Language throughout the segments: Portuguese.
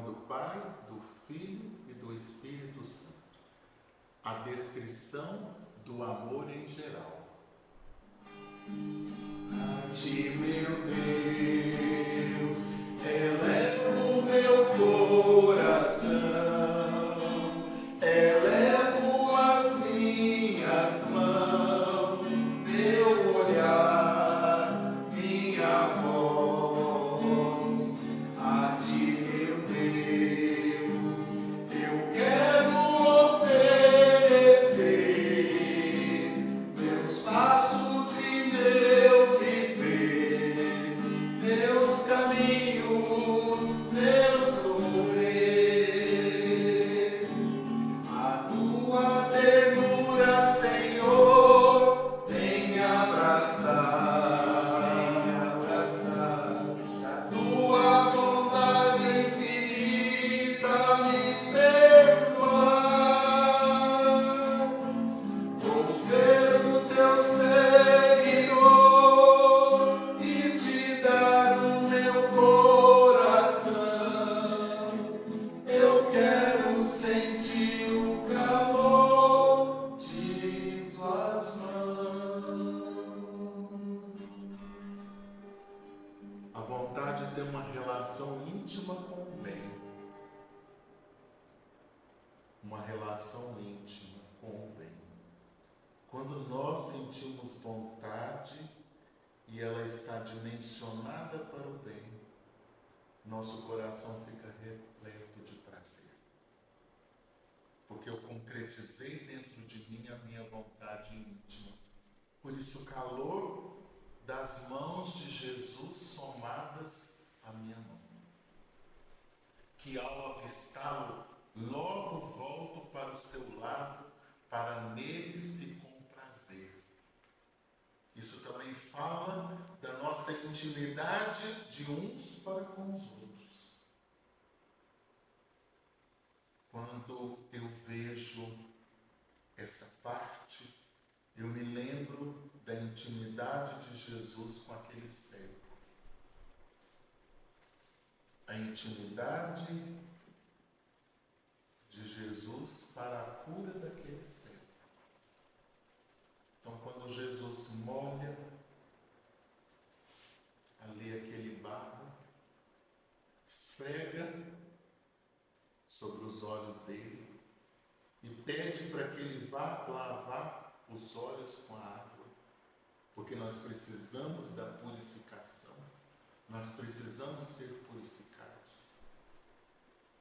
do Pai, do Filho e do Espírito Santo. A descrição do amor em geral. A ti, meu Deus, elevo meu coração, elevo as minhas mãos, meu olhar, minha voz. A ti, meu Deus, eu quero oferecer meus passos e meu viver, meus caminhos, meu sofrer. A tua ternura, Senhor, vem abraçar, a tua vontade infinita me perdoar. Vou ser o teu seguidor e te dar o meu coração. Eu quero sentir o calor de tuas mãos. A vontade tem uma relação íntima com o bem. Uma relação íntima com o bem. Quando nós sentimos vontade e ela está dimensionada para o bem, nosso coração fica repleto de prazer. Porque eu concretizei dentro de mim a minha vontade íntima. Por isso o calor das mãos de Jesus somadas à minha mão. Que ao avistá-lo, logo volto para o seu lado, para nele se comprazer. Isso também fala da nossa intimidade de uns para com os outros. Quando eu vejo essa parte, eu me lembro da intimidade de Jesus com aquele cego. A intimidade de Jesus para a cura daquele cego. Então, quando Jesus molha ali aquele barro, esfrega sobre os olhos dele e pede para que ele vá lavar os olhos com a água, porque nós precisamos da purificação, nós precisamos ser purificados.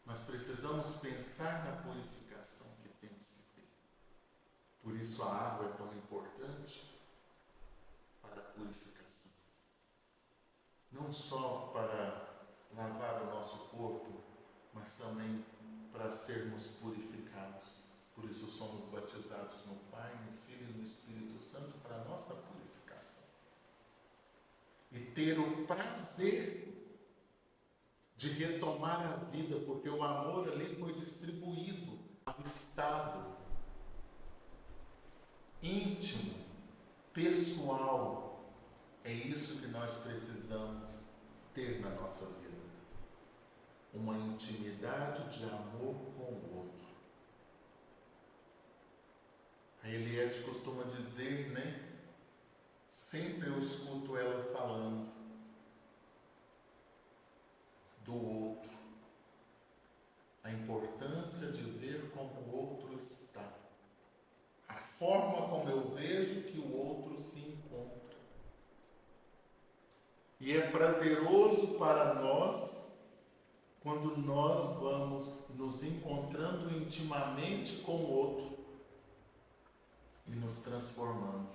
Nós precisamos pensar na purificação que temos que ter. Por isso a água é tão importante para a purificação. Não só para lavar o nosso corpo, mas também para sermos purificados. Por isso somos batizados no Pai, no Filho e no Espírito Santo para a nossa purificação. E ter o prazer de retomar a vida, porque o amor ali foi distribuído, avistado, íntimo, pessoal. É isso que nós precisamos ter na nossa vida. Uma intimidade de amor com o outro. A Eliette costuma dizer, sempre eu escuto ela falando do outro, a importância de ver como o outro está, a forma como eu vejo que o outro se encontra. E é prazeroso para nós quando nós vamos nos encontrando intimamente com o outro e nos transformando.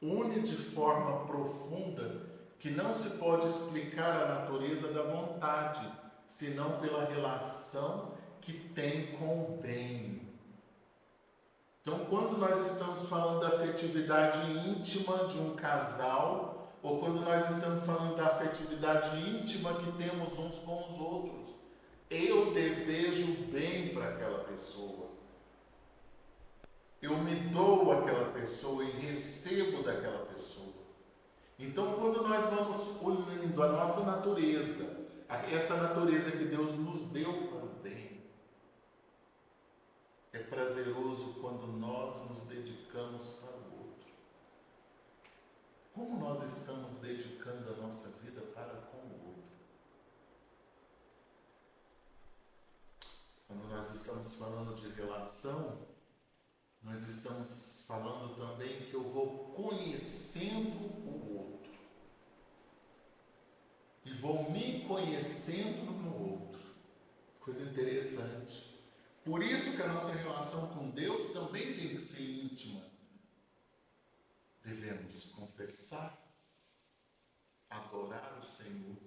Une de forma profunda que não se pode explicar a natureza da vontade, senão pela relação que tem com o bem. Então, quando nós estamos falando da afetividade íntima de um casal, ou quando nós estamos falando da afetividade íntima que temos uns com os outros, eu desejo bem para aquela pessoa. Eu me dou àquela pessoa e recebo daquela pessoa. Então, quando nós vamos unindo a nossa natureza, essa natureza que Deus nos deu para o bem. É prazeroso quando nós nos dedicamos para o outro. Como nós estamos dedicando a nossa vida para com o outro? Quando nós estamos falando de relação, nós estamos falando também que eu vou conhecendo o outro. E vou me conhecendo no outro. Coisa interessante. Por isso que a nossa relação com Deus também tem que ser íntima. Devemos confessar, adorar o Senhor,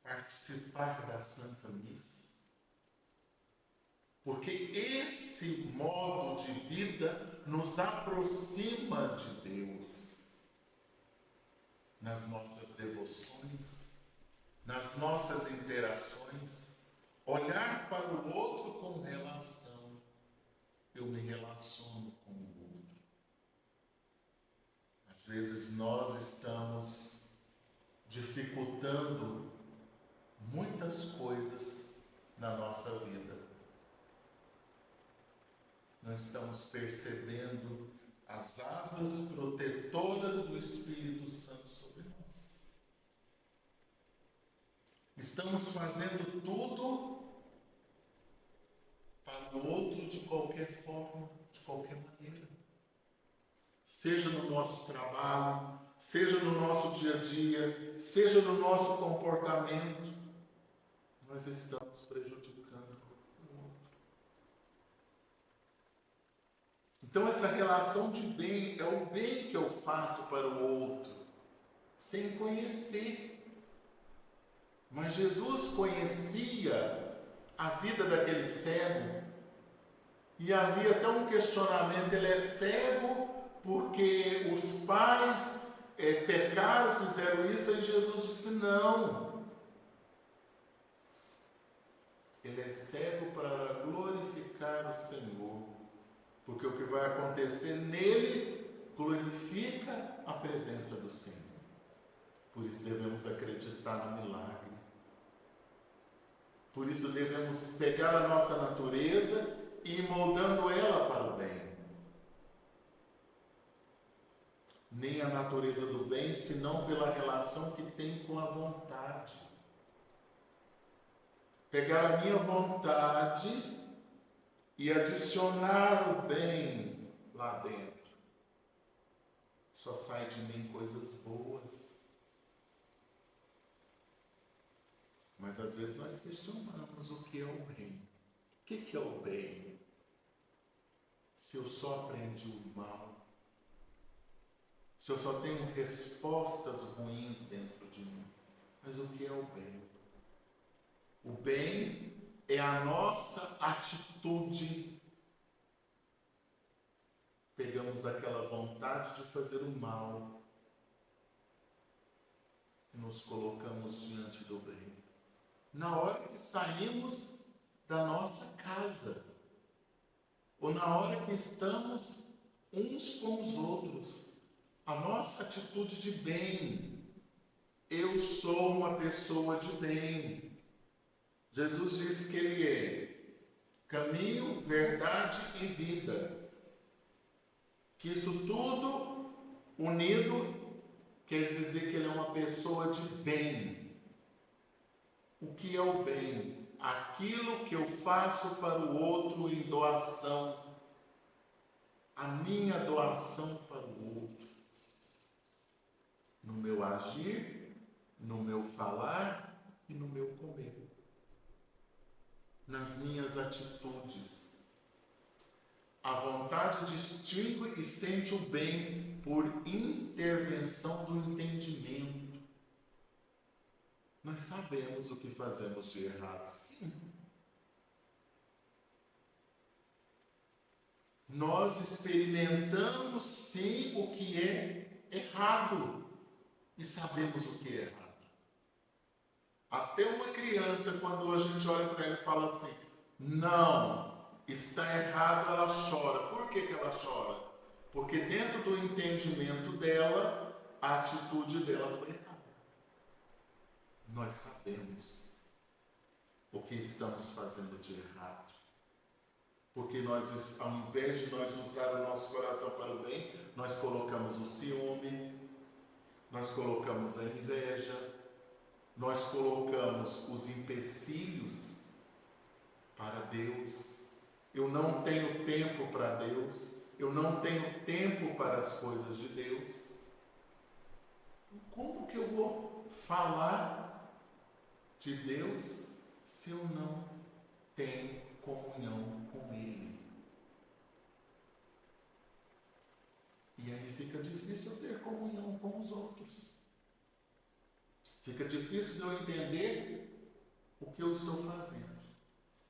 participar da Santa Missa. Porque esse modo de vida nos aproxima de Deus. Nas nossas devoções, nas nossas interações, olhar para o outro com relação. Eu me relaciono com o outro. Às vezes nós estamos dificultando muitas coisas na nossa vida. Não estamos percebendo as asas protetoras do Espírito Santo sobre nós. Estamos fazendo tudo para o outro de qualquer forma, de qualquer maneira. Seja no nosso trabalho, seja no nosso dia a dia, seja no nosso comportamento, nós estamos prejudicando o outro. Então essa relação de bem é o bem que eu faço para o outro, sem conhecer. Mas Jesus conhecia a vida daquele cego e havia até um questionamento: ele é cego porque os pais pecaram, fizeram isso? E Jesus disse: não. Ele é cego para glorificar o Senhor, porque o que vai acontecer nele glorifica a presença do Senhor. Por isso devemos acreditar no milagre. Por isso devemos pegar a nossa natureza e ir moldando ela para o bem. Nem a natureza do bem, senão pela relação que tem com a vontade. Pegar a minha vontade e adicionar o bem lá dentro. Só sai de mim coisas boas. Mas às vezes nós questionamos o que é o bem. O que é o bem? Se eu só aprendi o mal, se eu só tenho respostas ruins dentro de mim. Mas o que é o bem? O bem é a nossa atitude. Pegamos aquela vontade de fazer o mal e nos colocamos diante do bem. Na hora que saímos da nossa casa, ou na hora que estamos uns com os outros, a nossa atitude de bem. Eu sou uma pessoa de bem. Jesus diz que Ele é caminho, verdade e vida. Que isso tudo unido quer dizer que Ele é uma pessoa de bem. O que é o bem? Aquilo que eu faço para o outro em doação. A minha doação para o outro. No meu agir, no meu falar e no meu comer. Nas minhas atitudes. A vontade distingue e sente o bem por intervenção do entendimento. Nós sabemos o que fazemos de errado, sim. Nós experimentamos, sim, o que é errado. E sabemos o que é errado. Até uma criança, quando a gente olha para ela e fala assim, não, está errado, ela chora. Por que ela chora? Porque dentro do entendimento dela, a atitude dela foi errada. nós sabemos o que estamos fazendo de errado. Porque nós, ao invés de nós usar o nosso coração para o bem, nós colocamos o ciúme, nós colocamos a inveja, nós colocamos os empecilhos para Deus. Eu não tenho tempo para Deus, eu não tenho tempo para as coisas de Deus. Como que eu vou falar de Deus se eu não tenho comunhão com Ele? E aí fica difícil eu ter comunhão com os outros. Fica difícil de eu entender o que eu estou fazendo.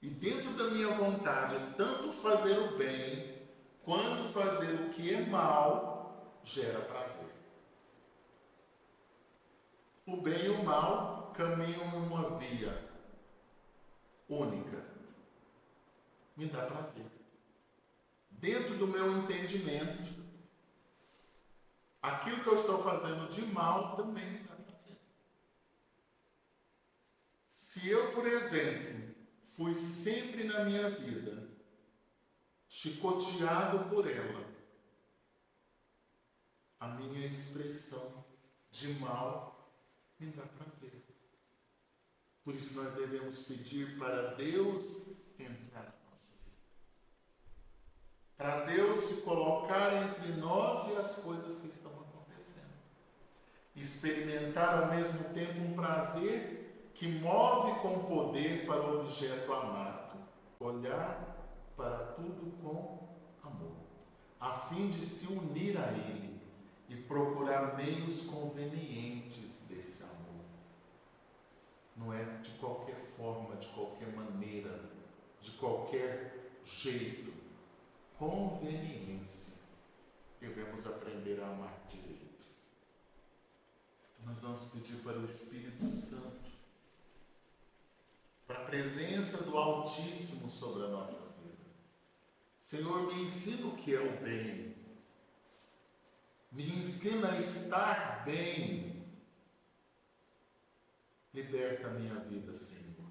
E dentro da minha vontade, tanto fazer o bem, quanto fazer o que é mal, gera prazer. O bem e o mal caminham numa via única. Me dá prazer. Dentro do meu entendimento, aquilo que eu estou fazendo de mal também me dá prazer. Se eu, por exemplo, fui sempre na minha vida chicoteado por ela, a minha expressão de mal me dá prazer. Por isso nós devemos pedir para Deus entrar na nossa vida. Para Deus se colocar entre nós e as coisas que estão acontecendo. Experimentar ao mesmo tempo um prazer que move com poder para o objeto amado. Olhar para tudo com amor, a fim de se unir a Ele e procurar meios convenientes desse amor. Não é de qualquer forma, de qualquer maneira, de qualquer jeito. Conveniência. Devemos aprender a amar direito. Então nós vamos pedir para o Espírito Santo, para a presença do Altíssimo sobre a nossa vida. Senhor, me ensina o que é o bem. Me ensina a estar bem. Liberta a minha vida, Senhor.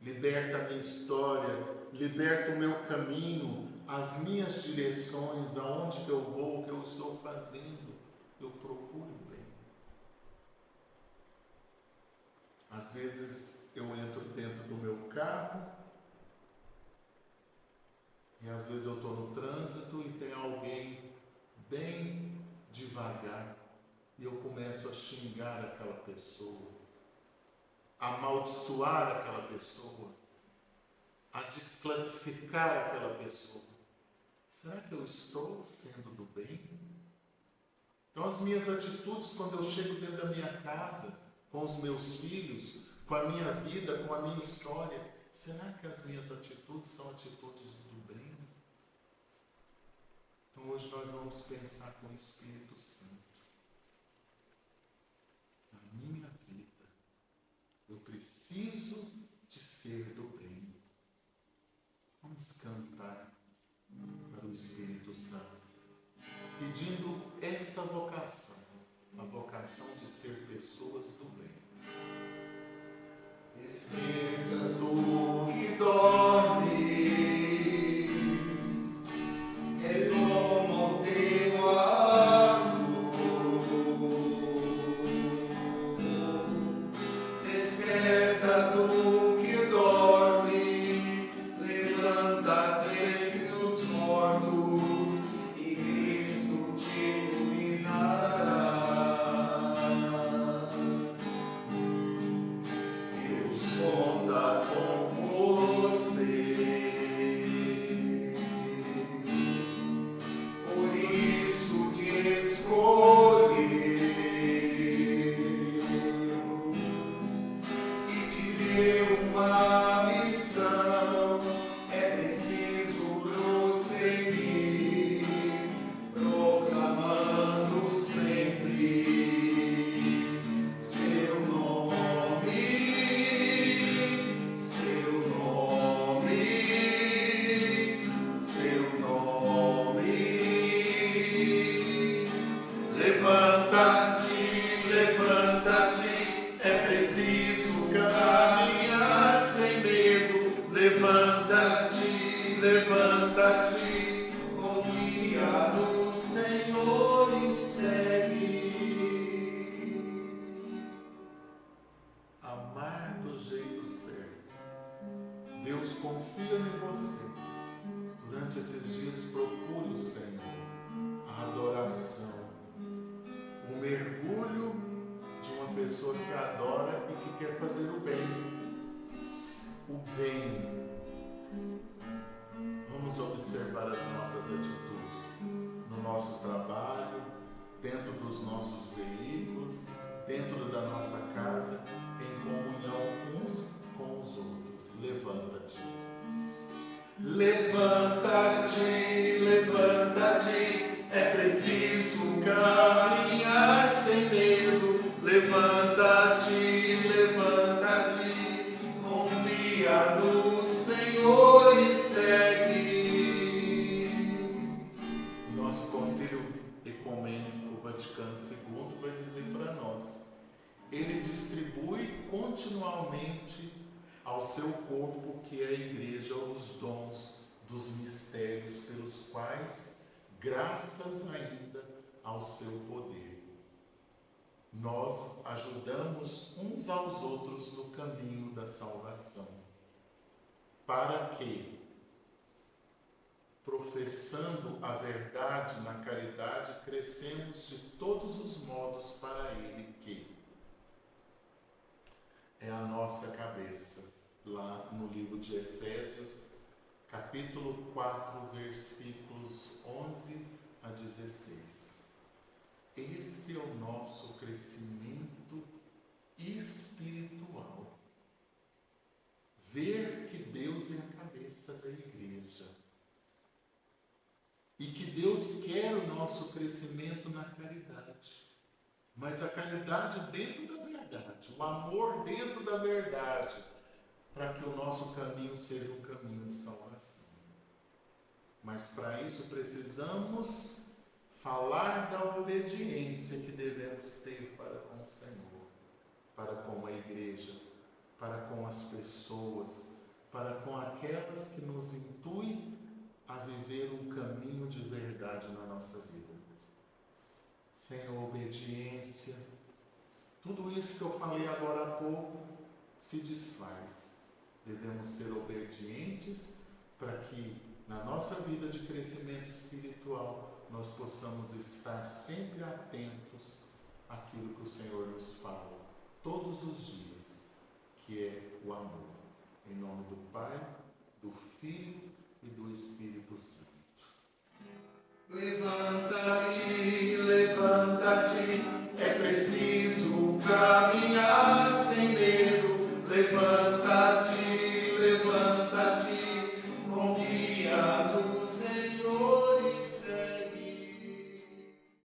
Liberta a minha história, liberta o meu caminho, as minhas direções, aonde que eu vou, o que eu estou fazendo. Eu procuro o bem. Às vezes eu entro dentro do meu carro e às vezes eu estou no trânsito e tem alguém bem devagar e eu começo a xingar aquela pessoa, a amaldiçoar aquela pessoa, a desclassificar aquela pessoa. Será que eu estou sendo do bem? Então as minhas atitudes quando eu chego dentro da minha casa, com os meus filhos, com a minha vida, com a minha história, será que as minhas atitudes são atitudes do bem? Então hoje nós vamos pensar com o Espírito Santo. Na minha vida, eu preciso de ser do bem. Vamos cantar para o Espírito Santo, pedindo essa vocação, a vocação de ser pessoas do bem. Desperta tu que dormes, é como teu amor. Desperta tu que dormes, levanta-te entre os mortos e Cristo te iluminará. Oh preciso caminhar sem medo. Levanta-te, levanta-te, confia no Senhor e segue. Amar do jeito certo. Deus confia em você. Durante esses dias, procure o Senhor. A adoração. O mergulho de uma pessoa que adora e que quer fazer o bem. O bem. Vamos observar as nossas atitudes no nosso trabalho, dentro dos nossos veículos, dentro da nossa casa, em comunhão uns com os outros. Levanta-te. Levanta-te, levanta-te, é preciso caminhar sem medo. Levanta-te, levanta-te, confia no Senhor e segue. Nosso Concílio Ecumênico Vaticano II vai dizer para nós: ele distribui continuamente ao seu corpo, que é a Igreja, os dons dos mistérios pelos quais, graças ainda ao seu poder, nós ajudamos uns aos outros no caminho da salvação, para que, professando a verdade na caridade, crescemos de todos os modos para Ele, que é a nossa cabeça. Lá no livro de Efésios, capítulo 4, versículos 11 a 16. Esse é o nosso crescimento espiritual. Ver que Deus é a cabeça da igreja. E que Deus quer o nosso crescimento na caridade. Mas a caridade dentro da verdade, o amor dentro da verdade, para que o nosso caminho seja um caminho de salvação. Mas para isso precisamos falar da obediência que devemos ter para com o Senhor, para com a igreja, para com as pessoas, para com aquelas que nos intuem a viver um caminho de verdade na nossa vida. Sem a obediência, tudo isso que eu falei agora há pouco se desfaz. Devemos ser obedientes para que na nossa vida de crescimento espiritual nós possamos estar sempre atentos àquilo que o Senhor nos fala todos os dias, que é o amor. Em nome do Pai, do Filho e do Espírito Santo. Levanta-te, levanta-te, é preciso caminhar